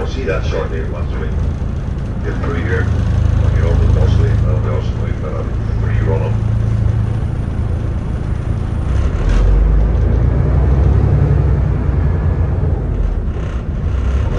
see that shortly once we get through here. I'll get over the busway, and I'll be also we've got a free run up.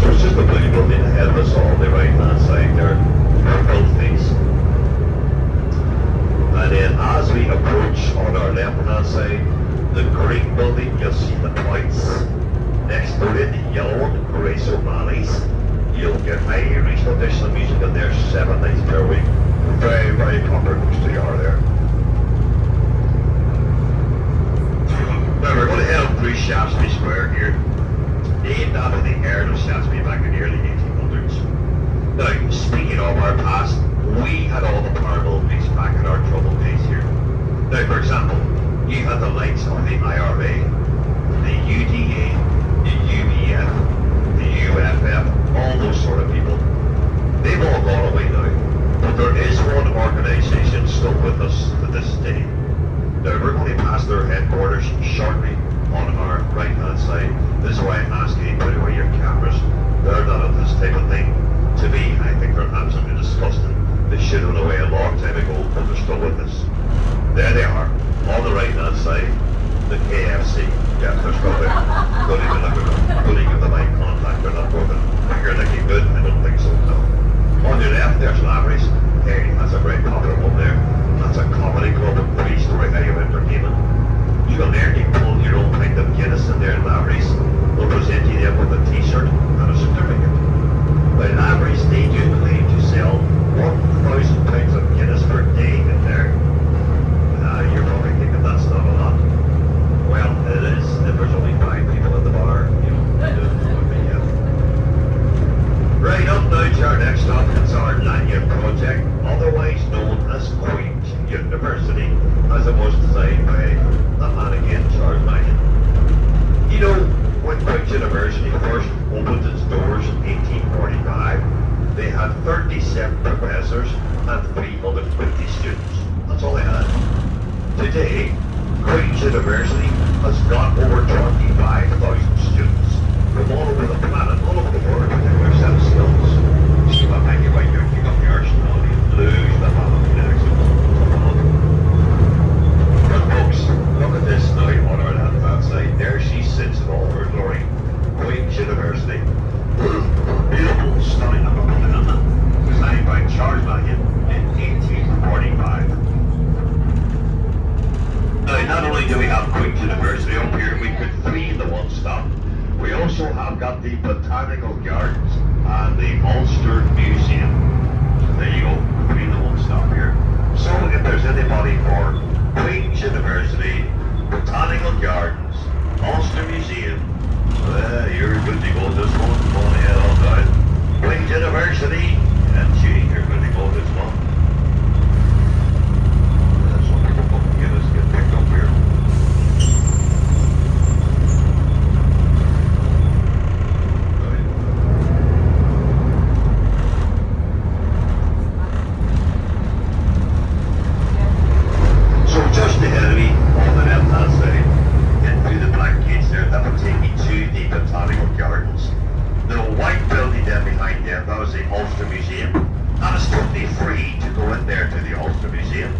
So it's just a blue building ahead of us on the right hand side there. They're built things. And then as we approach on our left hand side, the green building, you'll see the points. Next to it, the yellow one, Grace O'Malley's. You'll get Irish traditional music in there 7 nights per week. Very, very proper close to yard there. Now we're going to head up through Shaftesbury Square here. Named after the Earl of Shaftesbury back in the early 1800s. Now, speaking of our past, we had all the powerful mix back in our troubled days here. Now, for example, you had the likes of the IRA, the UDA, the UBF, the UFF, all those sort of people. They've all gone away now. But there is one organisation still with us to this day. Now, we're going to pass their headquarters shortly on our right hand side. This is why I'm asking you to put away your cameras. They're not at this type of thing. To me, I think they're absolutely disgusting. They should have run away a long time ago, but they're still with us. There they are, on the right hand side, the KFC. Yeah, they're still there. Don't even look at them. Don't even give them eye contact, they're not broken. If you're looking good, I don't think so, no. On your left, there's Lavery's. Hey, that's a very popular one there. That's a comedy club with 3-story high of entertainment. You go there, you can pull your own pint of Guinness in there in Lavery's. They'll present you there with a t-shirt and a certificate. By Lavery's, they do claim to sell 1,000 pints of Guinness per day in there. You're probably thinking that's not a lot. Well, it is if there's only 5 people at the bar, you know. Right up now to our next stop, it's our Lanyon project, otherwise known as Queen's University, as it was designed by that man again, Charles Lanyon. You know, when Queen's University first opened its doors in 1845, they had 37 professors and 350 students. That's all they had. Today, Queen's University has got over 25,000 students from all over the planet, all over the world, with their set of skills. See what I mean? Right, you got the arsenal, you lose the mathematics. But folks, look at this now on our left-hand side. There she sits in all her glory. Queen's University. Beautiful, stunning little building, isn't it? Designed by Charles Lanyon in 1845. Now, not only do we have Queen's University up here, we put 3 in the one stop. We also have got the Botanical Gardens and the Ulster Museum. So there you go, 3 in the one stop here. So if there's anybody for Queen's University, Botanical Gardens, Ulster Museum, you're good to go this one. Go on ahead all down. Queen's University, and gee, you're good to go this one. Some people couldn't get picked up here. So just ahead of me, on the left-hand side, getting through the black gates there, that will take you to the Botanical Gardens. The white building there behind there, that was the Ulster Museum. And it's totally free to go in there to the Ulster Museum.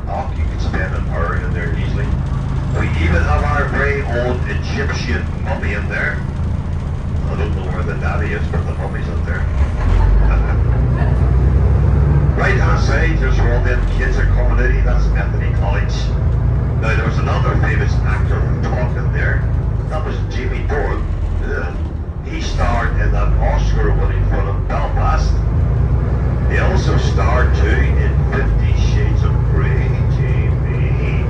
Oh, you can spend an hour in there easily. We even have our very old Egyptian mummy in there. I don't know where the daddy is, but the mummy's in there. Right hand side, there's where all them kids are coming in. That's Bethany College. Now, there was another famous actor who talked in there. That was Jimmy Dorn. He starred in that Oscar-winning film Belfast. He also starred too in 50 Shades of Grey, Jamie.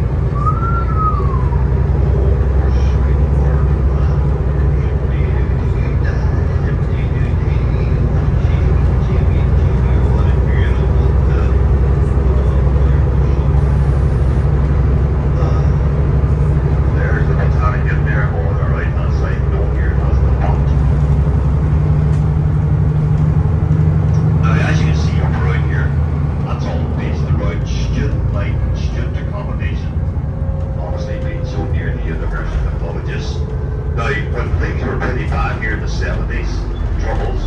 There's the Botanic in there on the right-hand side. Down here has the pot. Now, as you can see up around here, that's all based around student life and student accommodation. Honestly, being so near the university of colleges. Now, when things were pretty bad here in the 70s, troubles,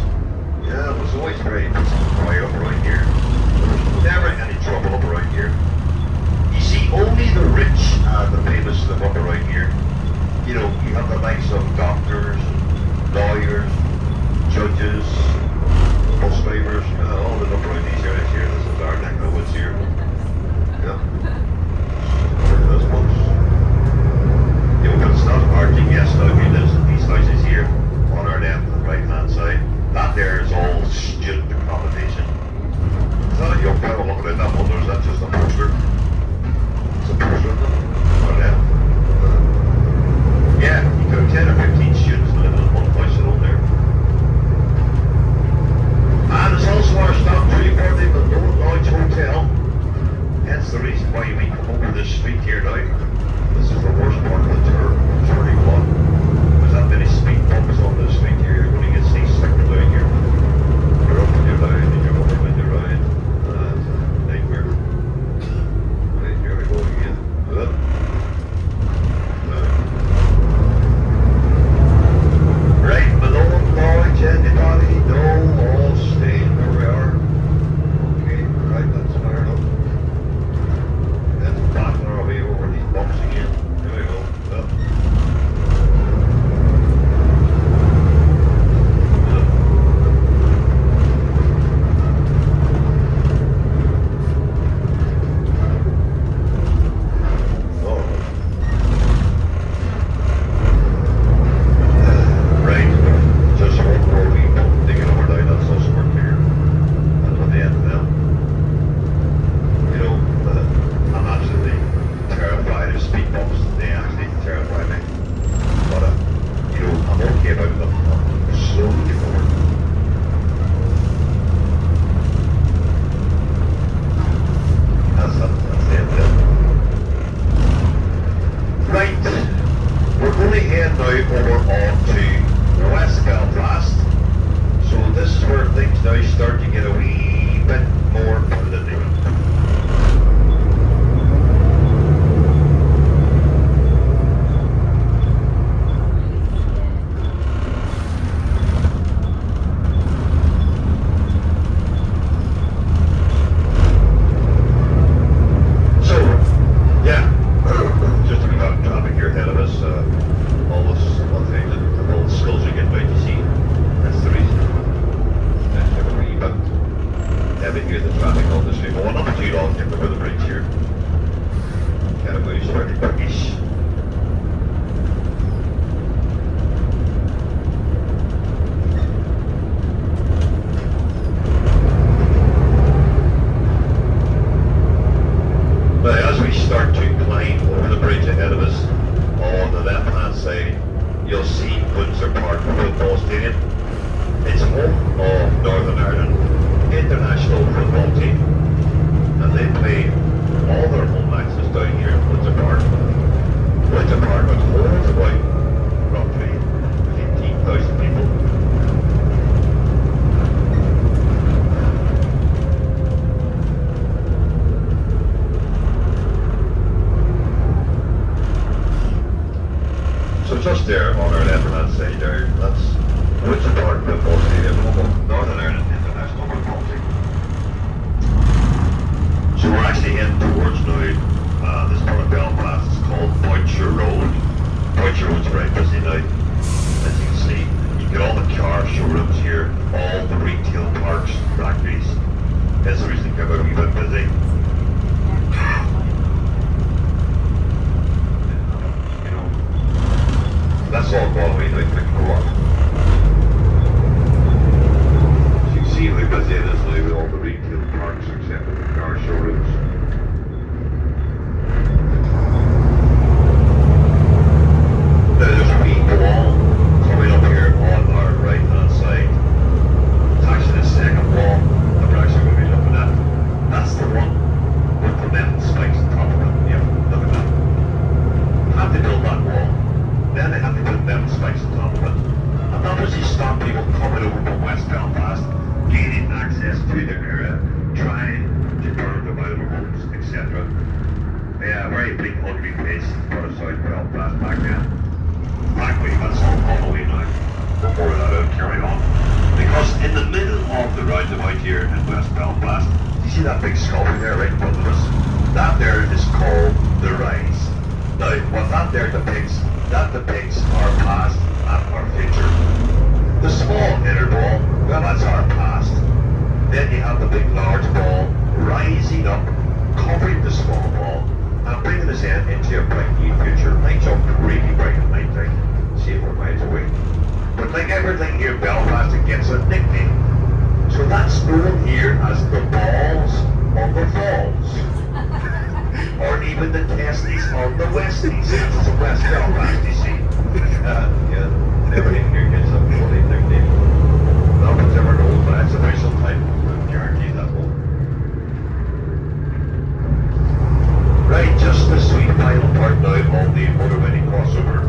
why we come over this street here now. This is the worst part of the tour, 31. There's that many speed bumps on this street here, you're going to get seasick down here. You're up and you're down and you're over when you're around. That's a nightmare. Right, here we go again. Up. Right, below large anybody, no, all staying where we are. Okay, right, that's fair enough. Let's battle our way over these bumps again. Here we go. Up. Just there on our left-hand side there, that's which part of Football Stadium, Northern Ireland International Football Team. So we're actually heading towards now, this part of Belfast is called Boucher Road. Boucher Road's very busy now. As you can see, you've got all the car showrooms here, all the retail parks, factories. That's the reason they're a wee bit busy. That's all Galway, like the co-op. So you can see how busy it is now with all the retail parks except for the car showrooms. Now there's a wee wall coming up here on our right hand side. It's actually the second wall that we're actually going to be looking at. That's the one with the metal spikes on top of it. Yeah, look at that. Had to build that wall. Then they had to put metal spikes on top of it. And that was to stop people coming over from West Belfast, gaining access to their area, trying to burn them out of their homes, etc. Yeah, very big ugly place for South Belfast back then. Luckily, that's all gone away now. Before that carry on. Because in the middle of the roundabout here in West Belfast, you see that big sculpture there right in front of us? That there is called the Rise. Now, what that there depicts our past and our future. The small inner ball, well, that's our past. Then you have the big large ball rising up, covering the small ball, and bringing us into a bright new future. Lights up really bright at night time, see if we're miles away. But like everything here in Belfast, it gets a nickname. So that's known here as the balls of the falls. Or even the testes on the Westies. It's a West Belfast, you see. Yeah, everything here gets a funny nickname. No one's ever known, but it's official type. I guarantee that one. Right, just the sweet final part now of the motorway crossover.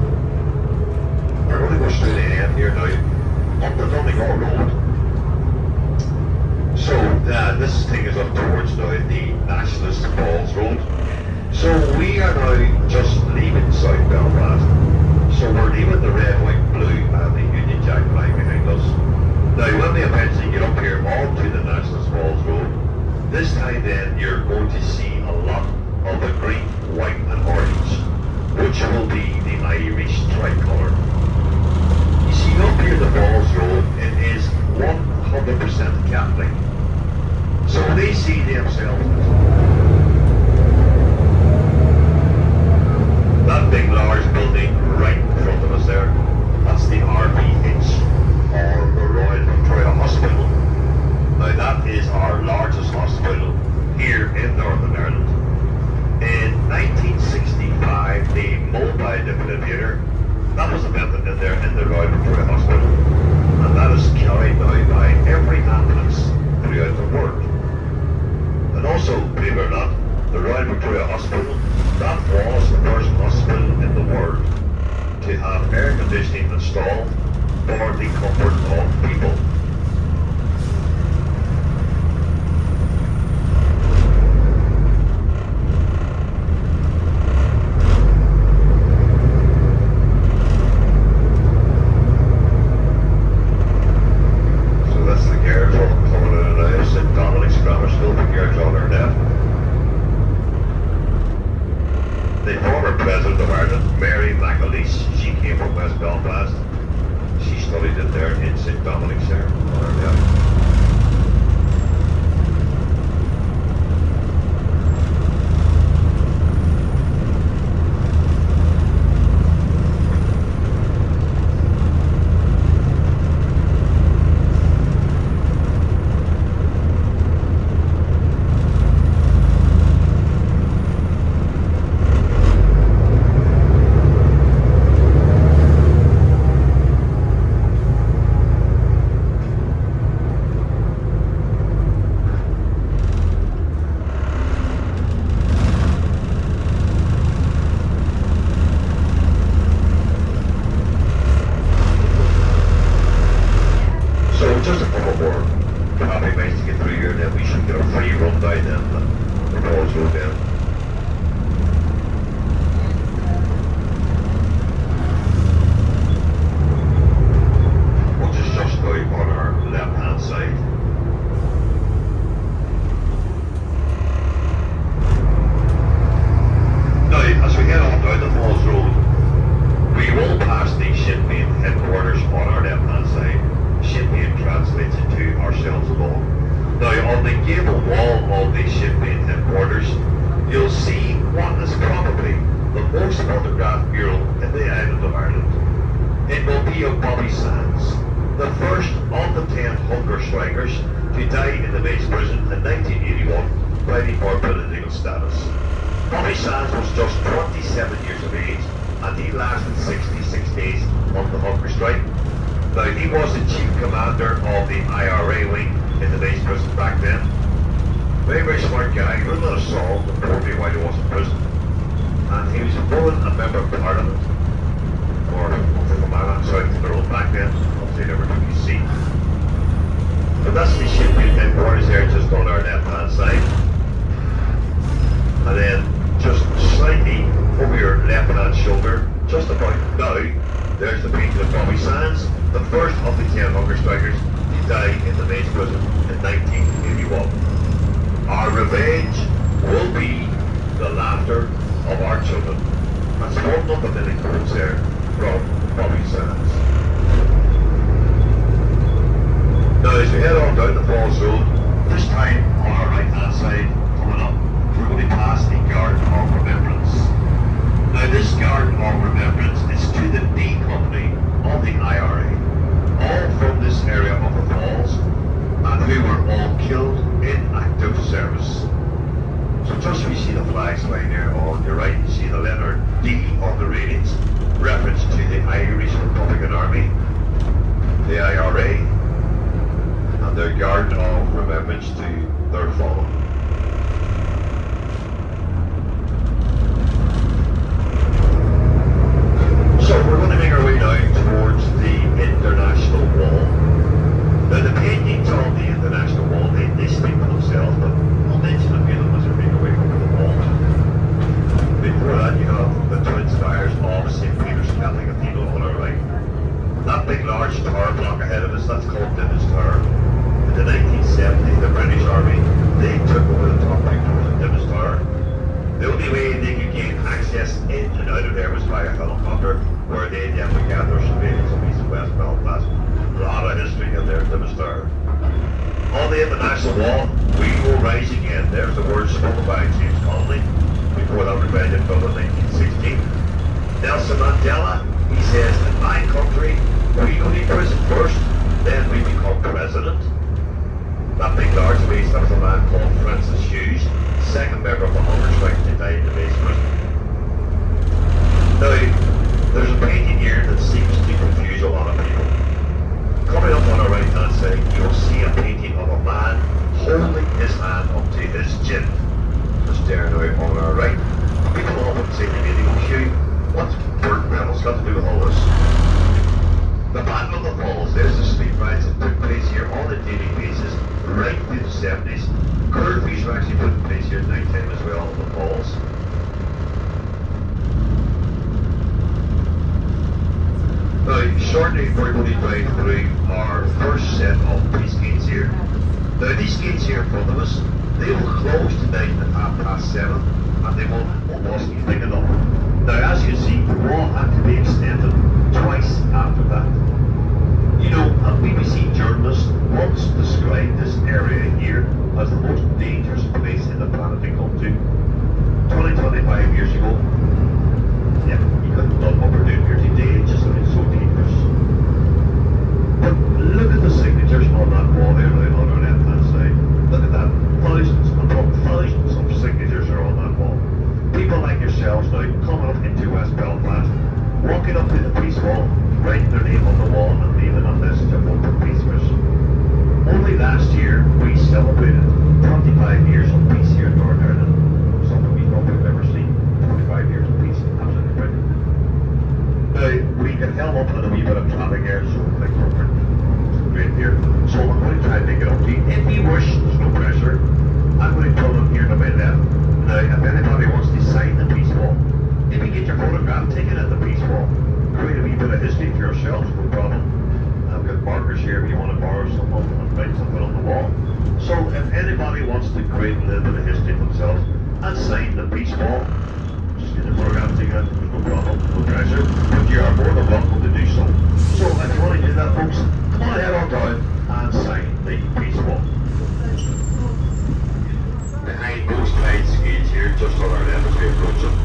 We're going to go straight ahead here now up the Donegal Road. So this thing is up towards now the Nationalist Falls Road. So we are now just leaving South Belfast. So we're leaving the red, white, blue and the Union Jack flag behind us. Now when we eventually get up here onto the Nationalist Falls Road, this time then you're going to see a lot of the green, white and orange, which will be the Irish tricolour. You see up here the Falls Road, it is 100% Catholic. So they see themselves that big large building right in front of us there, that's the RVH, or the Royal Victoria Hospital. Now that is our largest hospital here in Northern Ireland. In 1965, the mobile defibrillator, that was invented in there in the Royal Victoria Hospital, and that is carried now by every ambulance throughout the world. And also, believe it or not, the Royal Victoria Hospital, that was the first hospital in the world to have air conditioning installed for the comfort of people. large tower block ahead of us, that's called Dimmins Tower. In the 1970s, the British Army, they took over the top two doors of Dimmins Tower. The only way they could gain access in and out of there was via helicopter, where they then began their surveillance of East and West Belfast. A lot of history in there, Dimmins Tower. On the international wall, we will rise again. There's the words spoken by James Connolly before that rebellion fell in 1916. Nelson Mandela, he says, in my country, we go to prison first, then we become president. That big large face, that was a man called Francis Hughes, second member of the hunger strike that died in the basement. Now, there's a painting here that seems to confuse a lot of people. Coming up on our right hand side, you'll see a painting of a man holding his hand up to his chin. Just there now on our right. People often say to me, Hugh, what's Burt Reynolds got to do with all this? The Battle of the Falls, there's the street riots that took place here on a daily basis right through the 70s. Curfews were actually put in place here at night time as well on the falls. Now, shortly we're going to drive through our first set of police gates here. Now, these gates here in front of us, they will close tonight at 7:30, and they will almost be big enough. Now, as you see, the wall had to be extended twice after that. You know, a BBC journalist once described this area here as the most dangerous place in the planet to come to. 25 years ago, yeah, you couldn't have done what we're doing here today, it just been so dangerous. But look at the signatures on that wall there now on our left hand side. Look at that, thousands upon thousands of signatures are on that wall. People like yourselves now coming up into West Belfast, walking up to the peace wall, writing their name on the wall and leaving a message of hope for peacefulness. Only last year we celebrated 25 years of peace here in Northern Ireland. Something we thought we'd never see. 25 years of peace, absolutely brilliant. Now, we get held up on a wee bit of traffic here, so I think we're great here. So I'm going to try and make it up to you. If you wish, there's no pressure. I'm going to pull up here to my left. Now, if anybody wants to sign the peace wall, maybe get your photograph taken at the peace wall. Create a wee bit of history for yourselves, no problem. I've got markers here if you want to borrow some of them and write something on the wall. So if anybody wants to create a little bit of history for themselves and sign the peace wall, just get the photograph taken, no problem, no pressure, but you are more than welcome to do so. So if you want to do that, folks, come on head on down and sign the peace wall. Behind those tight skates here, just on our left as we approach them,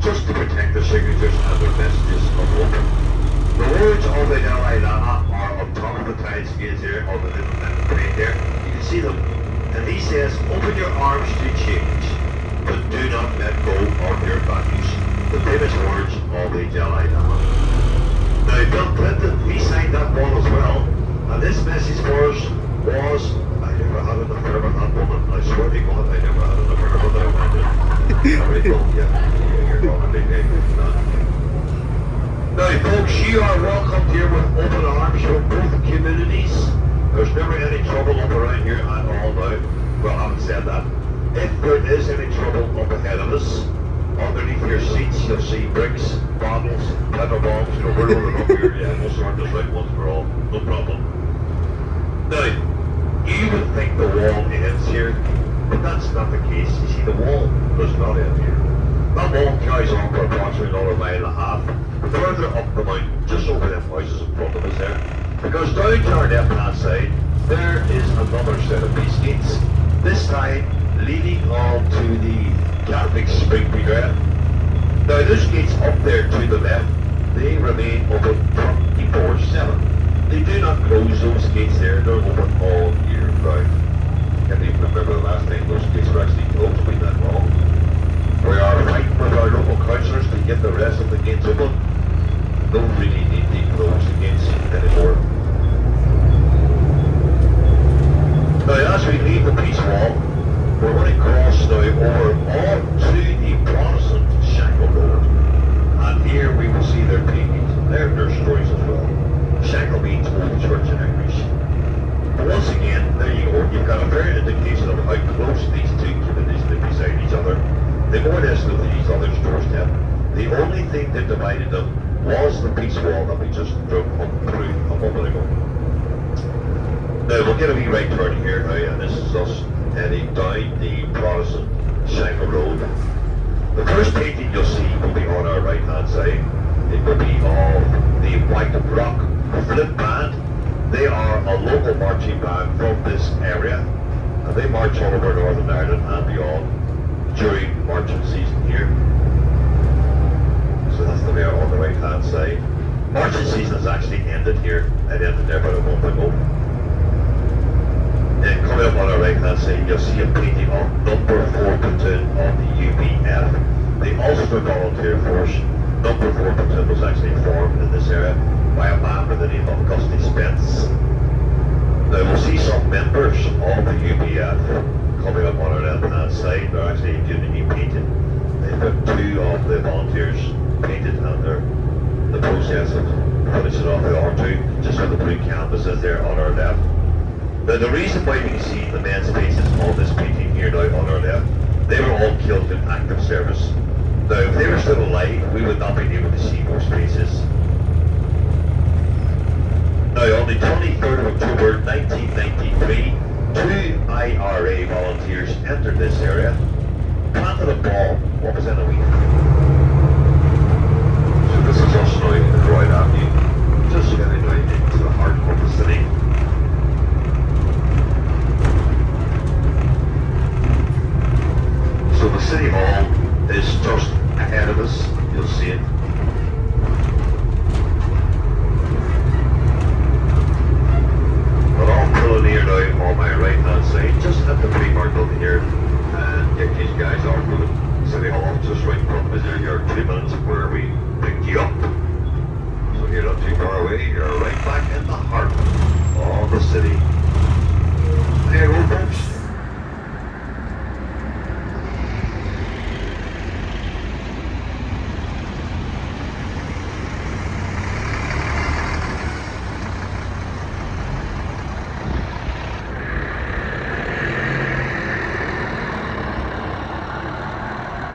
just to protect the signatures and their messages of hope. The words of the Dalai Lama are on top of the tide skates here, on the little plate there. You can see them. And he says, open your arms to change, but do not let go of your values. The famous words of the Dalai Lama. Now, Bill Clinton, he signed that wall as well. And this message for us was, I never had an affair with that woman. I swear to God, I never had an affair with that woman. Alright, well, yeah, you're talking big game. Now, folks, you are welcomed here with open arms from both communities. There's never any trouble up around here at all now. Well, I haven't said that. If there is any trouble up ahead of us, underneath your seats, you'll see bricks, bottles, pepper bombs. You know, we're rolling up here. Yeah, we'll sort this out once for all. No problem. Now, you would think the wall ends here, but that's not the case. You see, the wall does not end here. That wall carries on for approximately another mile and a half, further up the mountain, just over them houses in front of us there. Because down to our left-hand side, there is another set of peace gates, this time leading on to the Catholic Spring Brigade. Now, those gates up there to the left, they remain open 24/7. They do not close those gates there, they're open all year round. I can't even remember the last time those gates were actually closed, been that long. We are fighting with our local councillors to get the rest of the gates open. Don't really need to close the gates anymore. Now, as we leave the peace wall, we're going to cross now over onto the Protestant Shankle Road. And here we will see their paintings, their stories as well. Shankle means Old Church in English. But once again, there you go, you've got a fair indication of how close these two communities live beside each other. They more or less live at each other's doorstep. The only thing that divided them was the peace wall that we just drove up through a moment ago. Now we'll get a wee right turn here now, and this is us heading down the Protestant Shanghai Road. The first painting you'll see will be on our right hand side. It will be of the White Rock Flip Band. They are a local marching band from this area, and they march all over Northern Ireland and beyond during marching season here. So that's the way on the right hand side. Marching season has actually ended here. It ended there about a month ago. Then coming up on our right hand side, you'll see a painting of number 4 platoon of the UPF, the Ulster Volunteer Force. Number 4 platoon was actually formed in this area by a man by the name of Gusty Spence. Now we'll see some members of the UPF coming up on our left hand side. They're actually doing a new painting. They've got 2 of the volunteers painted, and they're in the process of finishing off the other 2, just with the blue canvases there on our left. Now the reason why we can see the men's faces on this painting here now on our left, they were all killed in active service. Now if they were still alive, we would not be able to see those faces. Now on the 23rd of October 1993, 2 IRA volunteers entered this area, planted a bomb. What was in a week? So this is us now in Croydon Avenue, just getting right into the heart of the city. So the City Hall is just ahead of us, you'll see it.